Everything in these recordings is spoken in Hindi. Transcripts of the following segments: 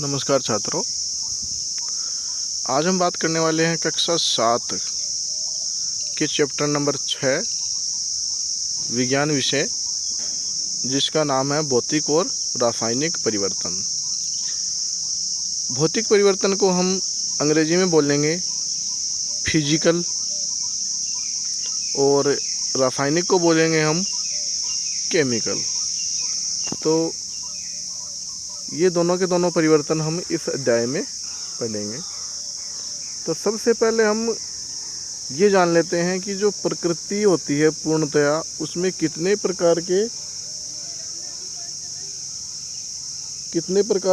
नमस्कार छात्रों। आज हम बात करने वाले हैं कक्षा 7 के चैप्टर नंबर 6 विज्ञान विषय, जिसका नाम है भौतिक और रासायनिक परिवर्तन। भौतिक परिवर्तन को हम अंग्रेजी में बोलेंगे फिजिकल और रासायनिक को बोलेंगे हम केमिकल। तो ये दोनों के दोनों परिवर्तन हम इस अध्याय में पढ़ेंगे। तो सबसे पहले हम ये जान लेते हैं कि जो प्रकृति होती है पूर्णतया उसमें कितने प्रकार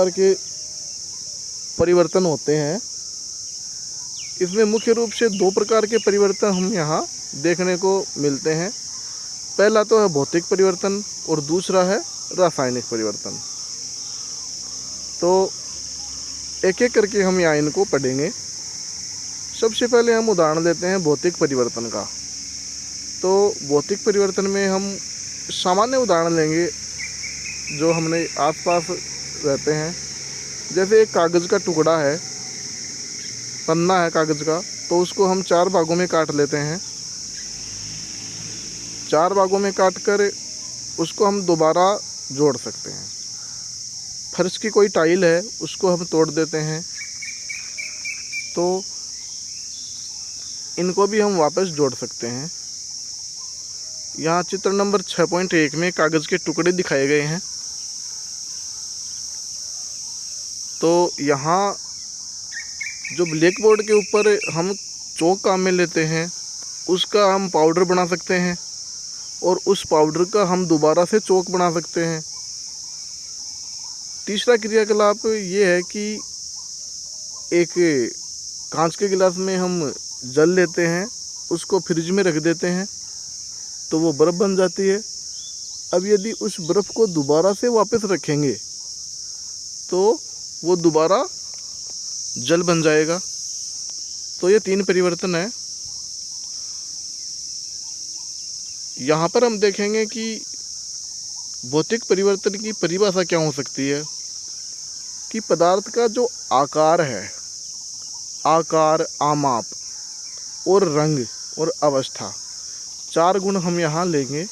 के परिवर्तन होते हैं। इसमें मुख्य रूप से 2 प्रकार के परिवर्तन हम यहाँ देखने को मिलते हैं। पहला तो है भौतिक परिवर्तन और दूसरा है रासायनिक परिवर्तन। तो एक एक करके हम यहाँ इनको पढ़ेंगे। सबसे पहले हम उदाहरण देते हैं भौतिक परिवर्तन का। तो भौतिक परिवर्तन में हम सामान्य उदाहरण लेंगे जो हमने आसपास रहते हैं। जैसे एक कागज़ का टुकड़ा है, पन्ना है कागज़ का, तो उसको हम 4 भागों में काट लेते हैं। 4 भागों में काट कर उसको हम दोबारा जोड़ सकते हैं। फर्श की कोई टाइल है, उसको हम तोड़ देते हैं, तो इनको भी हम वापस जोड़ सकते हैं। यहाँ चित्र नंबर 6.1 में कागज़ के टुकड़े दिखाए गए हैं। तो यहाँ जो ब्लैक बोर्ड के ऊपर हम चौक काम में लेते हैं, उसका हम पाउडर बना सकते हैं और उस पाउडर का हम दोबारा से चौक बना सकते हैं। तीसरा क्रियाकलाप ये है कि एक कांच के गिलास में हम जल लेते हैं, उसको फ्रिज में रख देते हैं, तो वो बर्फ़ बन जाती है। अब यदि उस बर्फ़ को दोबारा से वापस रखेंगे तो वो दोबारा जल बन जाएगा। तो ये 3 परिवर्तन है। यहाँ पर हम देखेंगे कि भौतिक परिवर्तन की परिभाषा क्या हो सकती है कि पदार्थ का जो आकार है, आकार, आमाप और रंग और अवस्था, 4 गुण हम यहाँ लेंगे।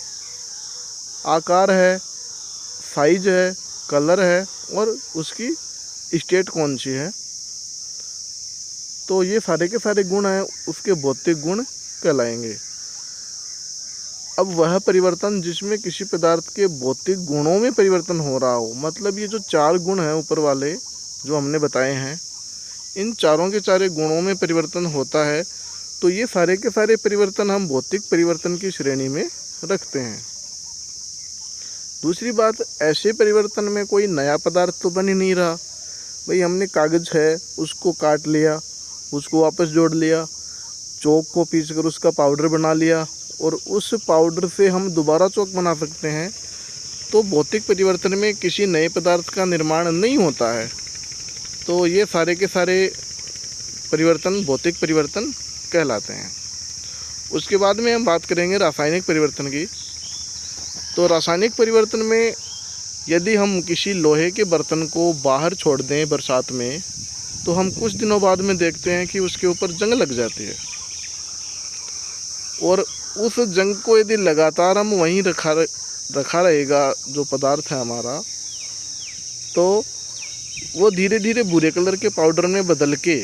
आकार है, साइज है, कलर है और उसकी स्टेट कौन सी है। तो ये सारे के सारे गुण हैं, उसके भौतिक गुण कहलाएंगे। अब वह परिवर्तन जिसमें किसी पदार्थ के भौतिक गुणों में परिवर्तन हो रहा हो, मतलब ये जो 4 गुण हैं ऊपर वाले जो हमने बताए हैं, इन चारों के 4 गुणों में परिवर्तन होता है, तो ये सारे के सारे परिवर्तन हम भौतिक परिवर्तन की श्रेणी में रखते हैं। दूसरी बात, ऐसे परिवर्तन में कोई नया पदार्थ तो बन ही नहीं रहा। भाई हमने कागज़ है, उसको काट लिया, उसको वापस जोड़ लिया, चौक को पीस कर उसका पाउडर बना लिया और उस पाउडर से हम दोबारा चौक बना सकते हैं। तो भौतिक परिवर्तन में किसी नए पदार्थ का निर्माण नहीं होता है। तो ये सारे के सारे परिवर्तन भौतिक परिवर्तन कहलाते हैं। उसके बाद में हम बात करेंगे रासायनिक परिवर्तन की। तो रासायनिक परिवर्तन में यदि हम किसी लोहे के बर्तन को बाहर छोड़ दें बरसात में, तो हम कुछ दिनों बाद में देखते हैं कि उसके ऊपर जंग लग जाती है। और उस जंग को यदि लगातार हम वहीं रखा रहेगा जो पदार्थ है हमारा, तो वो धीरे धीरे भूरे कलर के पाउडर में बदल के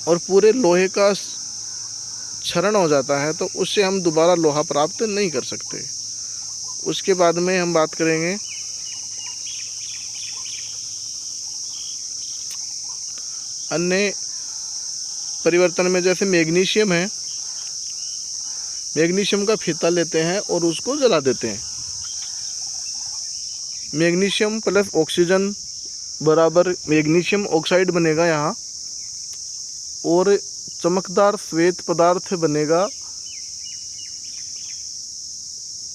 और पूरे लोहे का क्षरण हो जाता है। तो उससे हम दोबारा लोहा प्राप्त नहीं कर सकते। उसके बाद में हम बात करेंगे अन्य परिवर्तन में। जैसे मैग्नीशियम है, मैग्नीशियम का फीता लेते हैं और उसको जला देते हैं। मैग्नीशियम प्लस ऑक्सीजन बराबर मैग्नीशियम ऑक्साइड बनेगा यहाँ, और चमकदार श्वेत पदार्थ बनेगा।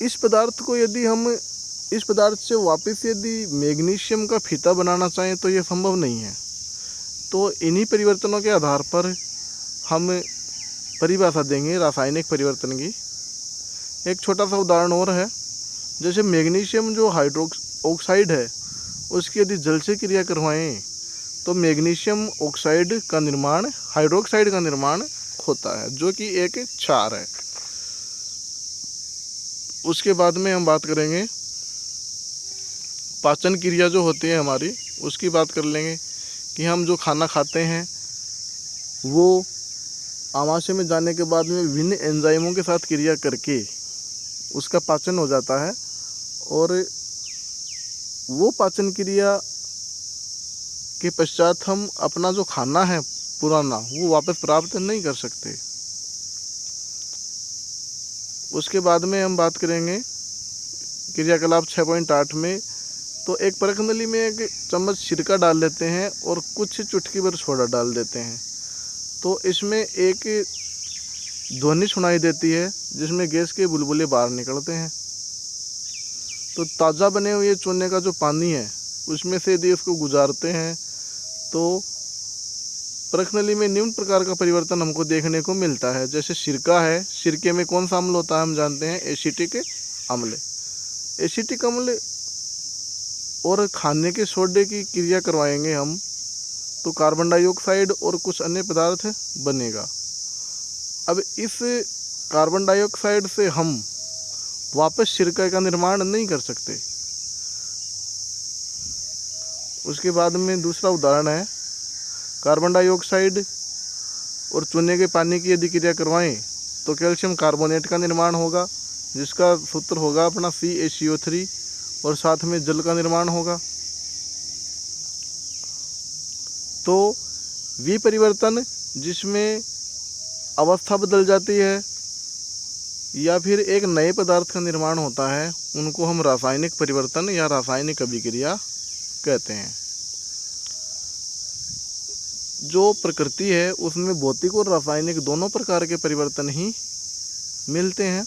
इस पदार्थ को यदि हम इस पदार्थ से वापस यदि मैग्नीशियम का फीता बनाना चाहें तो ये संभव नहीं है। तो इन्हीं परिवर्तनों के आधार पर हम परिभाषा देंगे रासायनिक परिवर्तन की। एक छोटा सा उदाहरण और है, जैसे मैग्नीशियम जो ऑक्साइड है उसकी यदि जल से क्रिया करवाएं तो मैग्नीशियम ऑक्साइड का निर्माण, हाइड्रोक्साइड का निर्माण होता है, जो कि एक क्षार है। उसके बाद में हम बात करेंगे पाचन क्रिया जो होती है हमारी, उसकी बात कर लेंगे कि हम जो खाना खाते हैं वो आमाशय में जाने के बाद में विभिन्न एंजाइमों के साथ क्रिया करके उसका पाचन हो जाता है, और वो पाचन क्रिया के पश्चात हम अपना जो खाना है पुराना वो वापस प्राप्त नहीं कर सकते। उसके बाद में हम बात करेंगे क्रियाकलाप 6.8 में, तो एक परख नली में एक चम्मच सिरका डाल लेते हैं और कुछ चुटकी भर सोडा डाल देते हैं, तो इसमें एक ध्वनि सुनाई देती है जिसमें गैस के बुलबुले बाहर निकलते हैं। तो ताज़ा बने हुए चूने का जो पानी है उसमें से यदि इसको गुजारते हैं तो परख नली में निम्न प्रकार का परिवर्तन हमको देखने को मिलता है। जैसे सिरका है, सिरके में कौन सा अम्ल होता है हम जानते हैं, एसिटिक अम्ल। एसिटिक अम्ल और खाने के सोडे की क्रिया करवाएंगे हम तो कार्बन डाइऑक्साइड और कुछ अन्य पदार्थ बनेगा। अब इस कार्बन डाइऑक्साइड से हम वापस सिरका का निर्माण नहीं कर सकते। उसके बाद में दूसरा उदाहरण है, कार्बन डाइऑक्साइड और चूने के पानी की यदि क्रिया करवाएं तो कैल्शियम कार्बोनेट का निर्माण होगा, जिसका सूत्र होगा अपना CaCO3, और साथ में जल का निर्माण होगा। तो विपरिवर्तन जिसमें अवस्था बदल जाती है या फिर एक नए पदार्थ का निर्माण होता है, उनको हम रासायनिक परिवर्तन या रासायनिक अभिक्रिया कहते हैं। जो प्रकृति है उसमें भौतिक और रासायनिक दोनों प्रकार के परिवर्तन ही मिलते हैं।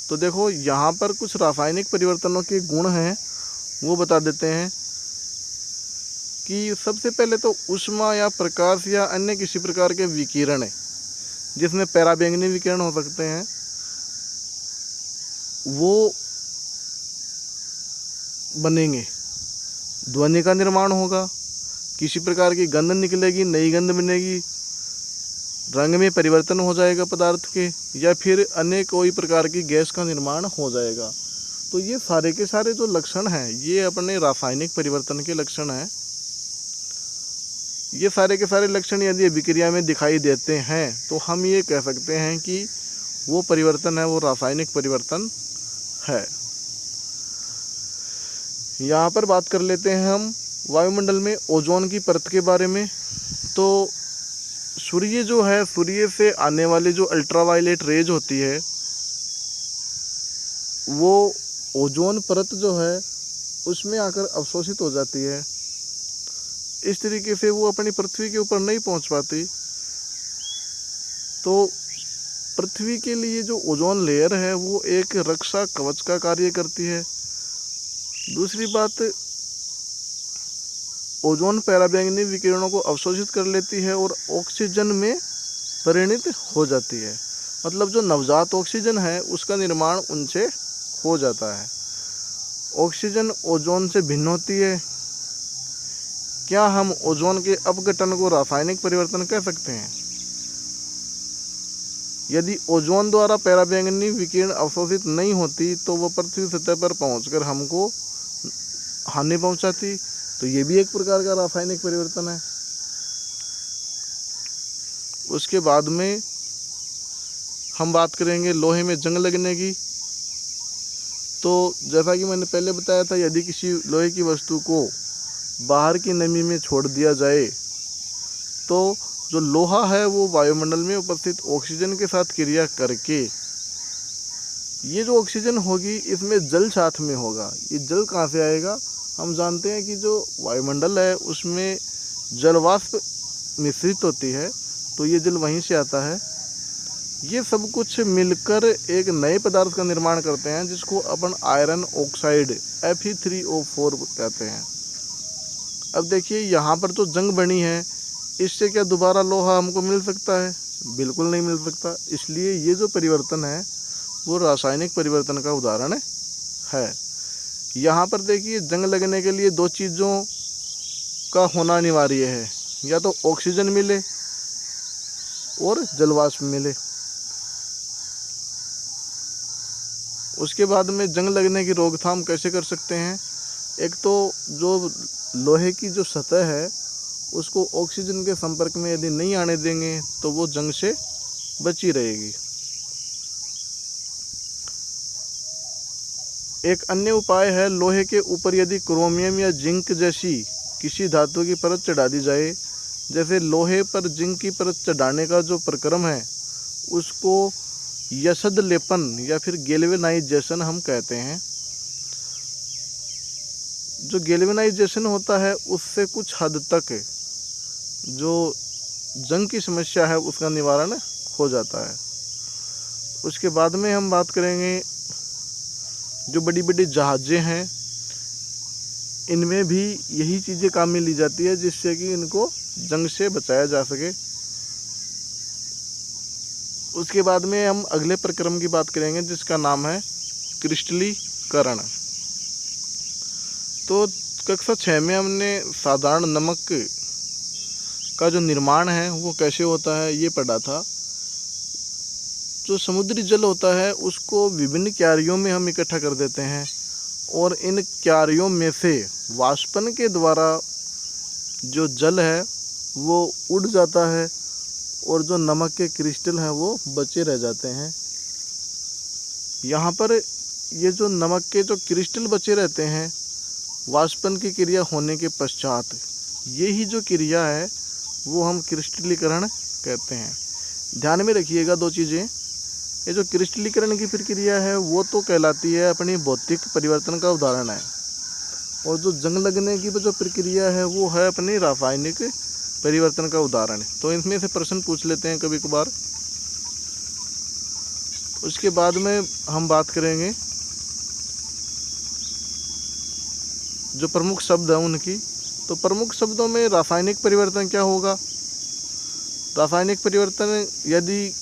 तो देखो यहाँ पर कुछ रासायनिक परिवर्तनों के गुण हैं, वो बता देते हैं कि सबसे पहले तो ऊष्मा या प्रकाश या अन्य किसी प्रकार के विकिरण है, जिसमें पराबैंगनी विकिरण हो सकते हैं, वो बनेंगे। ध्वनि का निर्माण होगा, किसी प्रकार की गंध निकलेगी, नई गंध बनेगी, रंग में परिवर्तन हो जाएगा पदार्थ के, या फिर अन्य कोई प्रकार की गैस का निर्माण हो जाएगा। तो ये सारे के सारे जो लक्षण हैं ये अपने रासायनिक परिवर्तन के लक्षण हैं। ये सारे के सारे लक्षण यदि अभिक्रिया में दिखाई देते हैं तो हम ये कह सकते हैं कि वो परिवर्तन है वो रासायनिक परिवर्तन है। यहाँ पर बात कर लेते हैं हम वायुमंडल में ओजोन की परत के बारे में। तो सूर्य जो है, सूर्य से आने वाली जो अल्ट्रावायलेट रेज होती है वो ओजोन परत जो है उसमें आकर अवशोषित हो जाती है। इस तरीके से वो अपनी पृथ्वी के ऊपर नहीं पहुंच पाती। तो पृथ्वी के लिए जो ओजोन लेयर है वो एक रक्षा कवच का कार्य करती है। दूसरी बात, ओजोन पराबैंगनी विकिरणों को अवशोषित कर लेती है और ऑक्सीजन में परिणित हो जाती है। मतलब जो नवजात ऑक्सीजन है उसका निर्माण उनसे हो जाता है। ऑक्सीजन ओजोन से भिन्न होती है। क्या हम ओजोन के अपघटन को रासायनिक परिवर्तन कह सकते हैं? यदि ओजोन द्वारा पराबैंगनी विकिरण अवशोषित नहीं होती तो वह पृथ्वी सतह पर पहुंचकर हमको हानि पहुंचाती। तो ये भी एक प्रकार का रासायनिक परिवर्तन है। उसके बाद में हम बात करेंगे लोहे में जंग लगने की। तो जैसा कि मैंने पहले बताया था, यदि किसी लोहे की वस्तु को बाहर की नमी में छोड़ दिया जाए तो जो लोहा है वो वायुमंडल में उपस्थित ऑक्सीजन के साथ क्रिया करके, ये जो ऑक्सीजन होगी इसमें जल साथ में होगा। ये जल कहाँ से आएगा? हम जानते हैं कि जो वायुमंडल है उसमें जलवाष्प मिश्रित होती है, तो ये जल वहीं से आता है। ये सब कुछ मिलकर एक नए पदार्थ का निर्माण करते हैं जिसको अपन आयरन ऑक्साइड Fe3O4 कहते हैं। अब देखिए यहाँ पर जो जंग बनी है इससे क्या दोबारा लोहा हमको मिल सकता है? बिल्कुल नहीं मिल सकता। इसलिए ये जो परिवर्तन है वो रासायनिक परिवर्तन का उदाहरण है। यहाँ पर देखिए जंग लगने के लिए दो चीज़ों का होना अनिवार्य है, या तो ऑक्सीजन मिले और जलवाष्प मिले। उसके बाद में जंग लगने की रोकथाम कैसे कर सकते हैं? एक तो जो लोहे की जो सतह है उसको ऑक्सीजन के संपर्क में यदि नहीं आने देंगे तो वो जंग से बची रहेगी। एक अन्य उपाय है, लोहे के ऊपर यदि क्रोमियम या जिंक जैसी किसी धातु की परत चढ़ा दी जाए। जैसे लोहे पर जिंक की परत चढ़ाने का जो प्रक्रम है उसको यशद लेपन या फिर गैल्वेनाइजेशन हम कहते हैं। जो गैल्वेनाइजेशन होता है उससे कुछ हद तक जो जंग की समस्या है उसका निवारण हो जाता है। उसके बाद में हम बात करेंगे जो बड़ी बड़ी जहाज़ें हैं, इनमें भी यही चीज़ें काम में ली जाती है जिससे कि इनको जंग से बचाया जा सके। उसके बाद में हम अगले प्रक्रम की बात करेंगे जिसका नाम है क्रिस्टलीकरण। तो कक्षा 6 में हमने साधारण नमक का जो निर्माण है वो कैसे होता है ये पढ़ा था। जो समुद्री जल होता है उसको विभिन्न क्यारियों में हम इकट्ठा कर देते हैं और इन क्यारियों में से वाष्पन के द्वारा जो जल है वो उड़ जाता है और जो नमक के क्रिस्टल हैं वो बचे रह जाते हैं। यहाँ पर ये जो नमक के जो क्रिस्टल बचे रहते हैं वाष्पन की क्रिया होने के पश्चात, यही जो क्रिया है वो हम क्रिस्टलीकरण कहते हैं। ध्यान में रखिएगा दो चीज़ें, ये जो क्रिस्टलीकरण की प्रक्रिया है वो तो कहलाती है अपनी भौतिक परिवर्तन का उदाहरण है, और जो जंग लगने की जो प्रक्रिया है वो है अपनी रासायनिक परिवर्तन का उदाहरण। तो इसमें से प्रश्न पूछ लेते हैं कभी कभार। उसके बाद में हम बात करेंगे जो प्रमुख शब्द है उनकी। तो प्रमुख शब्दों में रासायनिक परिवर्तन क्या होगा? रासायनिक परिवर्तन, यदि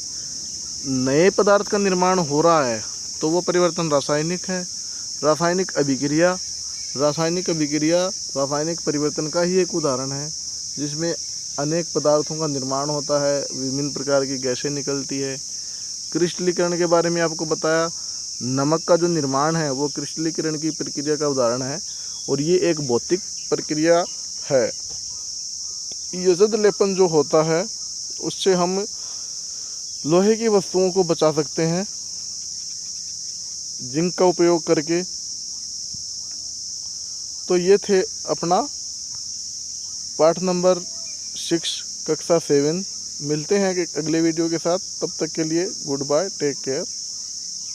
नए पदार्थ का निर्माण हो रहा है तो वो परिवर्तन रासायनिक है। रासायनिक अभिक्रिया, रासायनिक अभिक्रिया रासायनिक परिवर्तन का ही एक उदाहरण है जिसमें अनेक पदार्थों का निर्माण होता है, विभिन्न प्रकार की गैसें निकलती है। क्रिस्टलीकरण के बारे में आपको बताया, नमक का जो निर्माण है वो क्रिस्टलीकरण की प्रक्रिया का उदाहरण है और ये एक भौतिक प्रक्रिया है। यजद लेपन जो होता है उससे हम लोहे की वस्तुओं को बचा सकते हैं जिंक का उपयोग करके। तो ये थे अपना पाठ नंबर 6 कक्षा 7। मिलते हैं अगले वीडियो के साथ, तब तक के लिए गुड बाय, टेक केयर।